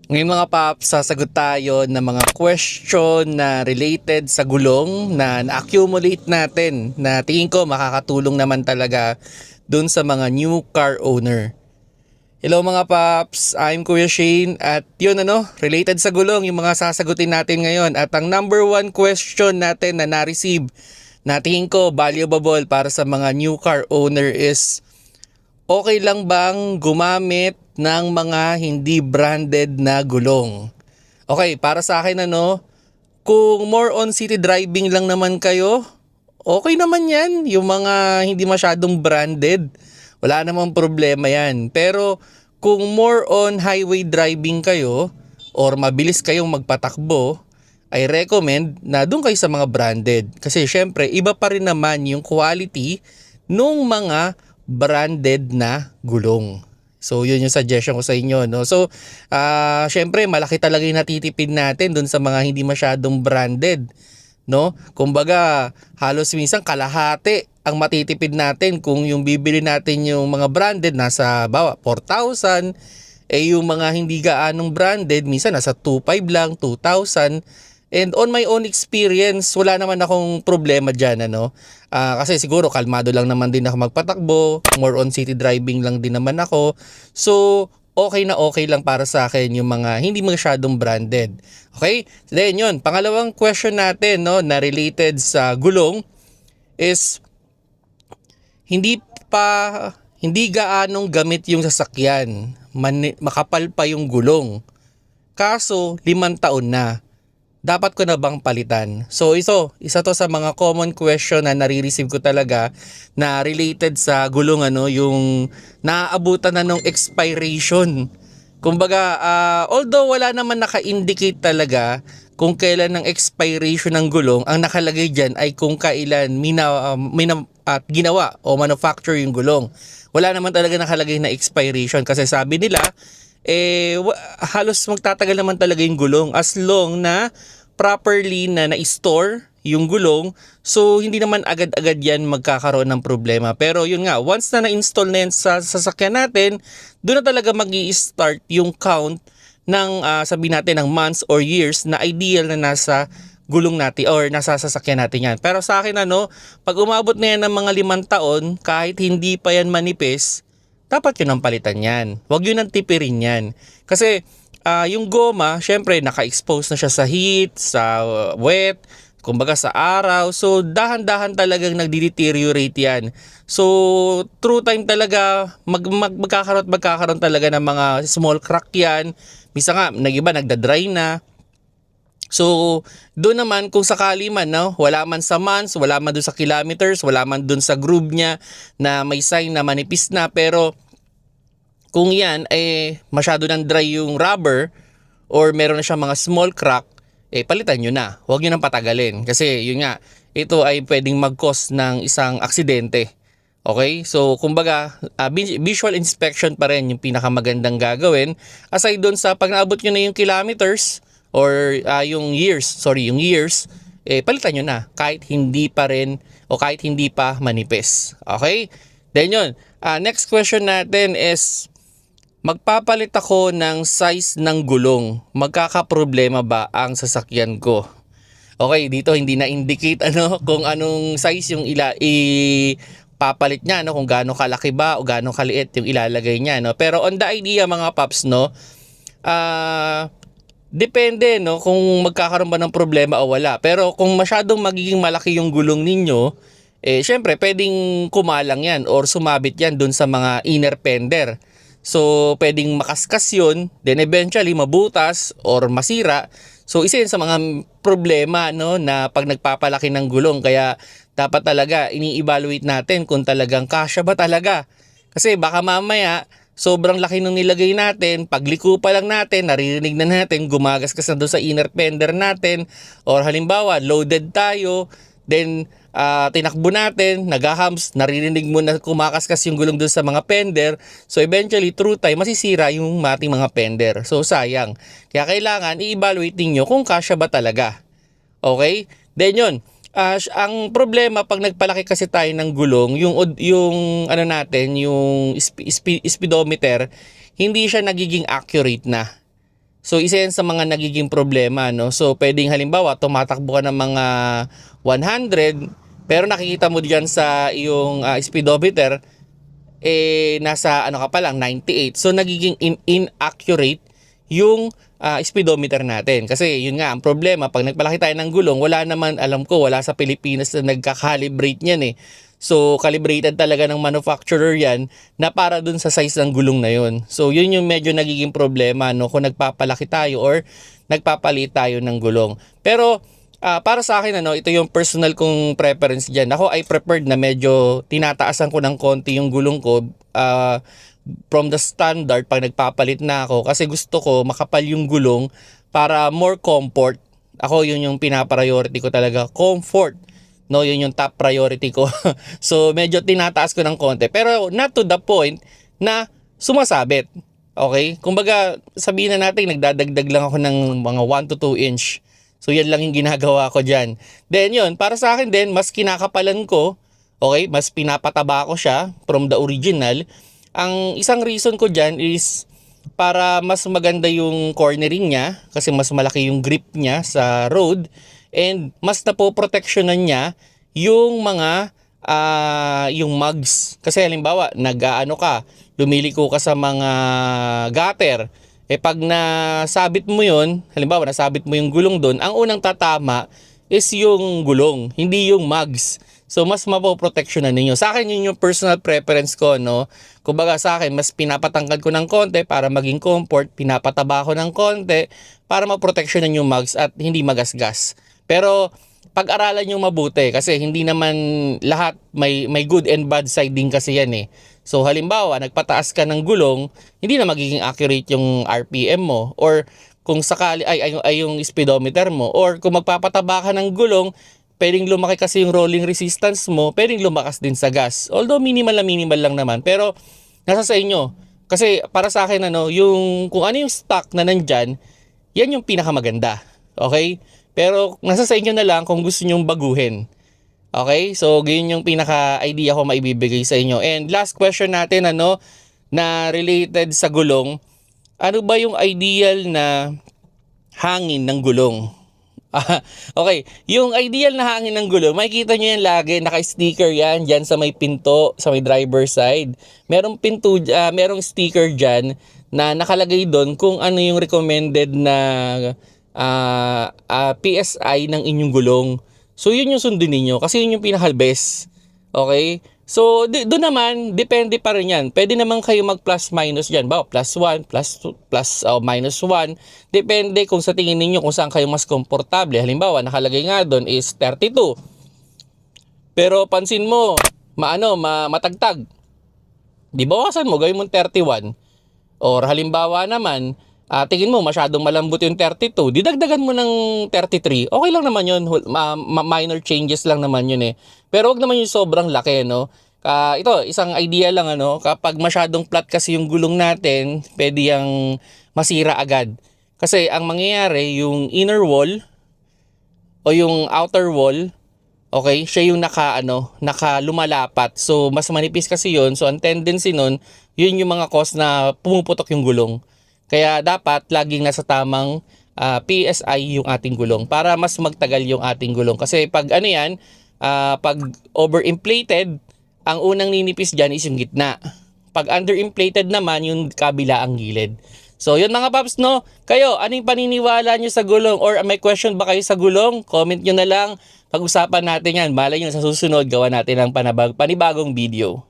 Ngayon mga paps, sasagot tayo ng mga question na related sa gulong na na-accumulate natin na tingin ko makakatulong naman talaga dun sa mga new car owner. Hello mga paps, I'm Kuya Shane at yun related sa gulong yung mga sasagutin natin ngayon. At ang number one question natin na na-receive na tingin ko valuable para sa mga new car owner is, okay lang bang gumamit ng mga hindi branded na gulong? Okay, para sa akin kung more on city driving lang naman kayo, okay naman yan. Yung mga hindi masyadong branded, wala namang problema yan. Pero kung more on highway driving kayo or mabilis kayong magpatakbo, I recommend na doon kayo sa mga branded. Kasi syempre, iba pa rin naman yung quality nung mga branded na gulong. So yun yung suggestion ko sa inyo, no? So syempre malaki talaga yung natitipid natin dun sa mga hindi masyadong branded, no? Kumbaga halos minsan kalahati ang matitipid natin kung yung bibili natin yung mga branded nasa 4,000, yung mga hindi gaanong branded minsan nasa 2,500 lang, 2,000. And on my own experience, wala naman akong problema dyan, kasi siguro kalmado lang naman din ako magpatakbo, more on city driving lang din naman ako. So, okay na okay lang para sa akin yung mga hindi masyadong branded. Okay? Then yun, pangalawang question natin, na related sa gulong is, hindi gaanong gamit yung sasakyan, makapal pa yung gulong. Kaso, 5 taon na. Dapat ko na bang palitan? So isa to sa mga common question na nare-receive ko talaga na related sa gulong, yung naaabutan na ng expiration. Kumbaga, although wala naman naka-indicate talaga kung kailan ng expiration ng gulong, ang nakalagay dyan ay kung kailan ginawa o manufacture yung gulong. Wala naman talaga nakalagay na expiration kasi sabi nila, halos magtatagal naman talaga yung gulong as long na properly na na-store yung gulong. So hindi naman agad-agad yan magkakaroon ng problema. Pero yun nga, once na na-install na yan sa sasakyan natin, doon na talaga mag-i-start yung count ng sabihin natin ng months or years na ideal na nasa gulong natin or nasa sasakyan natin yan. Pero sa akin pag umabot na yan ng mga 5 taon, kahit hindi pa yan manipis, dapat yun ang palitan yan. Huwag yun ang tipirin yan. Kasi yung goma, syempre naka-expose na siya sa heat, sa wet, kumbaga sa araw. So dahan-dahan talagang nagde-deteriorate yan. So through time talaga magkakaroon talaga ng mga small crack yan. Misa nga, nag-iba nagda-dry na. So doon naman kung sakali man wala man sa months, wala man doon sa kilometers, wala man doon sa groove niya na may sign na manipis na, pero kung yan masyado nang dry yung rubber or meron na siyang mga small crack, palitan nyo na. Huwag nyo nang patagalin kasi yun nga, ito ay pwedeng mag-cause ng isang aksidente. Okay? So kumbaga, visual inspection pa rin yung pinakamagandang gagawin. Aside doon sa pag naabot nyo na yung kilometers or yung years, palitan nyo na kahit hindi pa rin o kahit hindi pa manipis. Okay? Then yun, next question natin is, magpapalit ako ng size ng gulong, magkakaproblema ba ang sasakyan ko? Okay, dito hindi na-indicate kung anong size yung ipapalit niya, kung gaano kalaki ba o gaano kaliit yung ilalagay niya, Pero on the idea mga paps, depende kung magkakaroon ba ng problema o wala. Pero kung masyadong magiging malaki yung gulong ninyo, syempre pwedeng kumalang yan or sumabit yan dun sa mga inner fender. So pwedeng makaskas yun, then eventually mabutas or masira. So isa yun sa mga problema na pag nagpapalaki ng gulong. Kaya dapat talaga ini-evaluate natin kung talagang kasya ba talaga. Kasi baka mamaya sobrang laki nung nilagay natin, pagliko pa lang natin, naririnig na natin, gumagaskas na doon sa inner fender natin. Or halimbawa, loaded tayo, then tinakbo natin, nag-hums, naririnig mo na kumakaskas yung gulong doon sa mga fender. So eventually, through time, masisira yung ating mga fender. So sayang. Kaya kailangan i-evaluate niyo kung kasya ba talaga. Okay? Then yun, ang problema pag nagpalaki kasi tayo ng gulong, yung speedometer, hindi siya nagiging accurate na. So isa yan sa mga nagiging problema, no? So pwedeng halimbawa tumatakbo ka ng mga 100 pero nakikita mo diyan sa iyong speedometer nasa ano ka pa lang 98. So nagiging inaccurate yung speedometer natin. Kasi yun nga ang problema, pag nagpalaki tayo ng gulong, wala naman, alam ko, wala sa Pilipinas na nagka-calibrate niyan eh. So calibrated talaga ng manufacturer yan na para dun sa size ng gulong na yun. So yun yung medyo nagiging problema, no, kung nagpapalaki tayo or nagpapalit tayo ng gulong. Pero para sa akin, ano, ito yung personal kong preference dyan. Ako ay preferred na medyo tinataasan ko ng konti yung gulong ko from the standard pag nagpapalit na ako, kasi gusto ko makapal yung gulong para more comfort. Ako yun yung pinapriority ko talaga, comfort. No, yun yung top priority ko. So medyo tinataas ko ng konti, pero not to the point na sumasabit. Okay? Kumbaga sabihin na natin nagdadagdag lang ako ng mga 1 to 2 inch. So yan lang yung ginagawa ko dyan. Then yun, para sa akin din, mas kinakapalan ko, okay, mas pinapataba ko siya from the original. Ang isang reason ko dyan is para mas maganda yung cornering niya, kasi mas malaki yung grip niya sa road, and mas napoproteksyonan niya yung mga yung mugs. Kasi halimbawa nag-aano ka, lumiliko ka sa mga gutter, pag nasabit mo yun, halimbawa nasabit mo yung gulong doon, ang unang tatama is yung gulong, hindi yung mugs. So mas mapoproteksyonan ninyo. Sa akin yun yung personal preference ko, no. Kumbaga sa akin, mas pinapatangkad ko ng konti para maging comfort, pinapataba ko ng konti para maproteksyonan yung mugs at hindi magasgas. Pero pag-aralan yung mabuti, kasi hindi naman lahat may good and bad side din kasi yan eh. So halimbawa, nagpataas ka ng gulong, hindi na magiging accurate yung RPM mo, or kung sakali ay yung speedometer mo, or kung magpapataba ka ng gulong, pwedeng lumaki kasi yung rolling resistance mo, pwedeng lumakas din sa gas. Although minimal lang naman, pero nasa sa inyo. Kasi para sa akin, ano, yung kung ano yung stock na nandyan, yan yung pinakamaganda. Okay? Pero nasa sa inyo na lang kung gusto nyong baguhin. Okay? So, ganyan yung pinaka-idea ko maibibigay sa inyo. And last question natin, ano, na related sa gulong. Ano ba yung ideal na hangin ng gulong? Okay, yung ideal na hangin ng gulong, makikita nyo yan lagi, naka-sticker yan dyan sa may pinto, sa may driver side. Merong pinto, merong sticker dyan na nakalagay doon kung ano yung recommended na PSI ng inyong gulong. So yun yung sundin niyo kasi yun yung pinaka-best. Okay? So doon naman depende pa rin yan. Pwede naman kayo mag plus minus diyan, ba? Plus 1, minus 1. Depende kung sa tingin niyo kung saan kayo mas komportable. Halimbawa, nakalagay nga doon is 32. Pero pansin mo, matagtag. Di bawasan mo, gawin mo 31. Or halimbawa naman, tingin mo masyadong malambot yung 32, didagdagan mo ng 33. Okay lang naman yun, minor changes lang naman yun eh. Pero wag naman yung sobrang laki, no? Ito, isang idea lang, ano, kapag masyadong flat kasi yung gulong natin, pwede yung masira agad. Kasi ang mangyayari, yung inner wall o yung outer wall, okay, siya yung lumalapot. So mas manipis kasi yun. So ang tendency nun, yun yung mga cause na pumuputok yung gulong. Kaya dapat laging nasa tamang PSI yung ating gulong para mas magtagal yung ating gulong. Kasi pag pag overinflated, ang unang ninipis dyan is yung gitna. Pag underinflated naman, yung kabila ang gilid. So yun mga paps, no? Kayo, anong paniniwala nyo sa gulong? Or may question ba kayo sa gulong? Comment nyo na lang. Pag-usapan natin yan. Malay nyo sa susunod, gawa natin ang panibagong video.